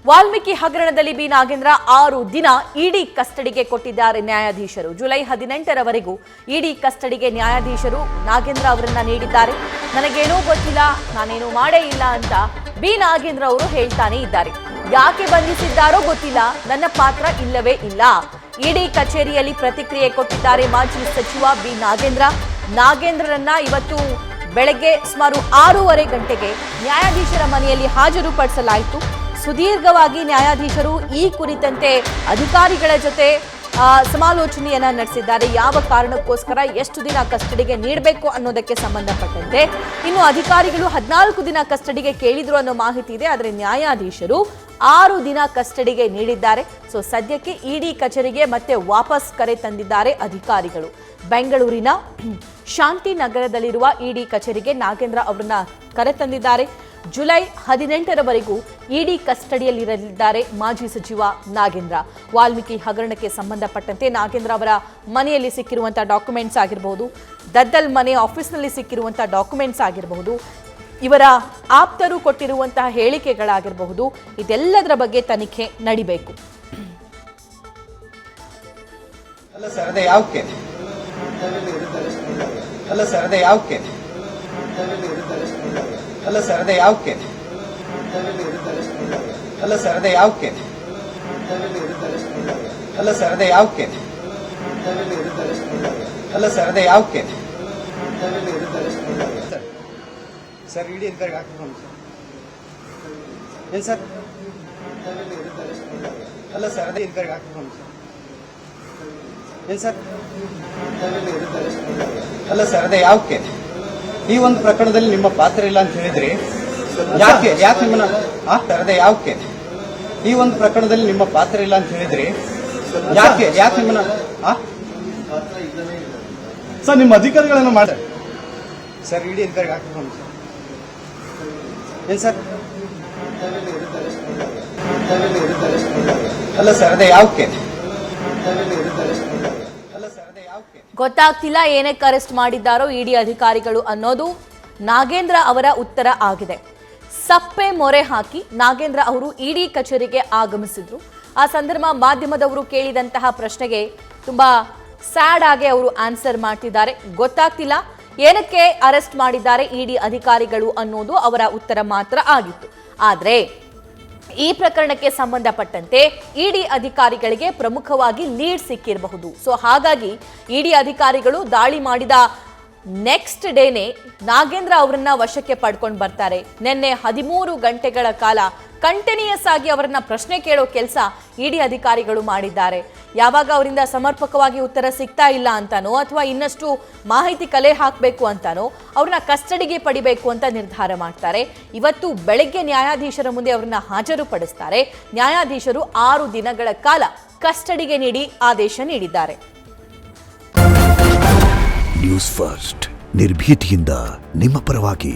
ವಾಲ್ಮೀಕಿ ಹಗರಣದಲ್ಲಿ ಬಿ ನಾಗೇಂದ್ರ 6 ದಿನ ಇಡಿ ಕಸ್ಟಡಿಗೆ ಕೊಟ್ಟಿದ್ದಾರೆ ನ್ಯಾಯಾಧೀಶರು. ಜುಲೈ 18ರವರೆಗೂ ಇಡಿ ಕಸ್ಟಡಿಗೆ ನ್ಯಾಯಾಧೀಶರು ನಾಗೇಂದ್ರ ಅವರನ್ನ ನೀಡಿದ್ದಾರೆ. ನನಗೇನೂ ಗೊತ್ತಿಲ್ಲ, ನಾನೇನೂ ಮಾಡೇ ಇಲ್ಲ ಅಂತ ಬಿ ನಾಗೇಂದ್ರ ಅವರು ಹೇಳ್ತಾನೆ ಇದ್ದಾರೆ. ಯಾಕೆ ಬಂಧಿಸಿದ್ದಾರೋ ಗೊತ್ತಿಲ್ಲ, ನನ್ನ ಪಾತ್ರ ಇಲ್ಲವೇ ಇಲ್ಲ. ಇಡಿ ಕಚೇರಿಯಲ್ಲಿ ಪ್ರತಿಕ್ರಿಯೆ ಕೊಟ್ಟಿದ್ದಾರೆ ಮಾಜಿ ಸಚಿವ ಬಿ ನಾಗೇಂದ್ರರನ್ನ ಇವತ್ತು ಬೆಳಗ್ಗೆ ಸುಮಾರು 6:30 ಗಂಟೆಗೆ ನ್ಯಾಯಾಧೀಶರ ಮನೆಯಲ್ಲಿ ಹಾಜರುಪಡಿಸಲಾಯಿತು. ಸುದೀರ್ಘವಾಗಿ ನ್ಯಾಯಾಧೀಶರು ಈ ಕುರಿತಂತೆ ಅಧಿಕಾರಿಗಳ ಜೊತೆ ಸಮಾಲೋಚನೆಯನ್ನ ನಡೆಸಿದ್ದಾರೆ. ಯಾವ ಕಾರಣಕ್ಕೋಸ್ಕರ ಎಷ್ಟು ದಿನ ಕಸ್ಟಡಿಗೆ ನೀಡಬೇಕು ಅನ್ನೋದಕ್ಕೆ ಸಂಬಂಧಪಟ್ಟಂತೆ ಇನ್ನು ಅಧಿಕಾರಿಗಳು 14 ದಿನ ಕಸ್ಟಡಿಗೆ ಕೇಳಿದ್ರು ಅನ್ನೋ ಮಾಹಿತಿ ಇದೆ. ಆದರೆ ನ್ಯಾಯಾಧೀಶರು 6 ದಿನ ಕಸ್ಟಡಿಗೆ ನೀಡಿದ್ದಾರೆ. ಸೊ ಸದ್ಯಕ್ಕೆ ಇಡಿ ಕಚೇರಿಗೆ ಮತ್ತೆ ವಾಪಸ್ ಕರೆ ತಂದಿದ್ದಾರೆ ಅಧಿಕಾರಿಗಳು. ಬೆಂಗಳೂರಿನ ಶಾಂತಿನಗರದಲ್ಲಿರುವ ಇಡಿ ಕಚೇರಿಗೆ ನಾಗೇಂದ್ರ ಅವರನ್ನ ಕರೆ ತಂದಿದ್ದಾರೆ. ಜುಲೈ 18ರವರೆಗೂ ಇಡಿ ಕಸ್ಟಡಿಯಲ್ಲಿರಲಿದ್ದಾರೆ ಮಾಜಿ ಸಚಿವ ನಾಗೇಂದ್ರ. ವಾಲ್ಮೀಕಿ ಹಗರಣಕ್ಕೆ ಸಂಬಂಧಪಟ್ಟಂತೆ ನಾಗೇಂದ್ರ ಅವರ ಮನೆಯಲ್ಲಿ ಸಿಕ್ಕಿರುವಂತಹ ಡಾಕ್ಯುಮೆಂಟ್ಸ್ ಆಗಿರಬಹುದು, ದದ್ದಲ್ ಮನೆ ಆಫೀಸ್ನಲ್ಲಿ ಸಿಕ್ಕಿರುವಂತಹ ಡಾಕ್ಯುಮೆಂಟ್ಸ್ ಆಗಿರಬಹುದು, ಇವರ ಆಪ್ತರು ಕೊಟ್ಟಿರುವಂತಹ ಹೇಳಿಕೆಗಳಾಗಿರಬಹುದು, ಇದೆಲ್ಲದರ ಬಗ್ಗೆ ತನಿಖೆ ನಡಿಬೇಕು. ಅಲ್ಲ ಸರ್, ಅದೇ ಯಾವಕ್ಕೆ ಅಲ್ಲ ಸರ್ ಅದೇ ಯಾವಕ್ಕೆ ಅಲ್ಲ ಸರ್ ಅದೇ ಯಾವಕ್ಕೆ ಅಲ್ಲ ಸರ್ ಅದೇ ಯಾವಕ್ಕೆ ಅಲ್ಲ ಸರ್ ಅದೇ ಯಾವಕ್ಕೆ ಅಲ್ಲ ಸರ್ ಅದೇ ಯಾವಕ್ಕೆ ಸರ್ ಇಡಿ ಅಧಿಕಾರಿಗೆ ಹಾಕ್ಬೇಕು ಸರ್. ಏನ್ ಸರ್? ಅಲ್ಲ ಸರ್ ಅದೇ ಅಧಿಕಾರಿಗೆ ಹಾಕ್ಬೇಕು ಸರ್. ಏನ್ ಸರ್? ಅಲ್ಲ ಸರ್ ಅದೇ ಯಾವಕ್ಕೆ ಈ ಒಂದು ಪ್ರಕರಣದಲ್ಲಿ ನಿಮ್ಮ ಪಾತ್ರ ಇಲ್ಲ ಅಂತ ಹೇಳಿದ್ರಿ, ಯಾಕೆ ನಿಮ್ಮನ್ನ ಸರ್ ಅದೇ ಯಾವಕ್ಕೆ ಈ ಒಂದು ಪ್ರಕರಣದಲ್ಲಿ ನಿಮ್ಮ ಪಾತ್ರ ಇಲ್ಲ ಅಂತ ಹೇಳಿದ್ರಿ, ಯಾಕೆ ನಿಮ್ಮನ್ನ ಸರ್ ನಿಮ್ಮ ಅಧಿಕಾರಿಗಳನ್ನ ಮಾಡಿ ಸರ್ ಇಡಿ ಅಧಿಕಾರಿಗೆ ಹಾಕ್ಬೇಕು ಸರ್. ಏನ್ ಸರ್? ಅಲ್ಲ ಸರ್ ಅದೇ ಯಾವಕ್ಕೆ ಗೊತ್ತಾಗ್ತಿಲ್ಲ ಏನಕ್ಕೆ ಅರೆಸ್ಟ್ ಮಾಡಿದ್ದಾರೋ ಇಡಿ ಅಧಿಕಾರಿಗಳು ಅನ್ನೋದು ನಾಗೇಂದ್ರ ಅವರ ಉತ್ತರ ಆಗಿದೆ. ಸಪ್ಪೆ ಮೊರೆ ಹಾಕಿ ನಾಗೇಂದ್ರ ಅವರು ಇಡಿ ಕಚೇರಿಗೆ ಆಗಮಿಸಿದ್ರು. ಆ ಸಂದರ್ಭ ಮಾಧ್ಯಮದವರು ಕೇಳಿದಂತಹ ಪ್ರಶ್ನೆಗೆ ತುಂಬಾ ಸ್ಯಾಡ್ ಆಗಿ ಅವರು ಆನ್ಸರ್ ಮಾಡ್ತಿದ್ದಾರೆ. ಗೊತ್ತಾಗ್ತಿಲ್ಲ ಏನಕ್ಕೆ ಅರೆಸ್ಟ್ ಮಾಡಿದ್ದಾರೆ ಇಡಿ ಅಧಿಕಾರಿಗಳು ಅನ್ನೋದು ಅವರ ಉತ್ತರ ಮಾತ್ರ ಆಗಿತ್ತು. ಆದ್ರೆ ಈ ಪ್ರಕರಣಕ್ಕೆ ಸಂಬಂಧಪಟ್ಟಂತೆ ಇಡಿ ಅಧಿಕಾರಿಗಳಿಗೆ ಪ್ರಮುಖವಾಗಿ ಲೀಡ್ ಸಿಕ್ಕಿರಬಹುದು. ಸೊ ಹಾಗಾಗಿ ಇಡಿ ಅಧಿಕಾರಿಗಳು ದಾಳಿ ಮಾಡಿದ ನೆಕ್ಸ್ಟ್ ಡೇನೆ ನಾಗೇಂದ್ರ ಅವರನ್ನ ವಶಕ್ಕೆ ಪಡ್ಕೊಂಡು ಬರ್ತಾರೆ. ನಿನ್ನೆ 13 ಗಂಟೆಗಳ ಕಾಲ ಕಂಟಿನ್ಯೂಯಸ್ ಆಗಿ ಅವರನ್ನ ಪ್ರಶ್ನೆ ಕೇಳೋ ಕೆಲಸ ಇಡಿ ಅಧಿಕಾರಿಗಳು ಮಾಡಿದ್ದಾರೆ. ಯಾವಾಗ ಅವರಿಂದ ಸಮರ್ಪಕವಾಗಿ ಉತ್ತರ ಸಿಗ್ತಾ ಇಲ್ಲ ಅಂತಾನೋ ಅಥವಾ ಇನ್ನಷ್ಟು ಮಾಹಿತಿ ಕಲೆ ಹಾಕಬೇಕು ಅಂತಾನೋ ಅವ್ರನ್ನ ಕಸ್ಟಡಿಗೆ ಪಡಿಬೇಕು ಅಂತ ನಿರ್ಧಾರ ಮಾಡ್ತಾರೆ. ಇವತ್ತು ಬೆಳಗ್ಗೆ ನ್ಯಾಯಾಧೀಶರ ಮುಂದೆ ಅವರನ್ನ ಹಾಜರುಪಡಿಸ್ತಾರೆ. ನ್ಯಾಯಾಧೀಶರು 6 ದಿನಗಳ ಕಾಲ ಕಸ್ಟಡಿಗೆ ನೀಡಿ ಆದೇಶ ನೀಡಿದ್ದಾರೆ. ನ್ಯೂಸ್ ಫಸ್ಟ್ ನಿರ್ಭೀತಿಯಿಂದ ನಿಮ್ಮ ಪರವಾಗಿ.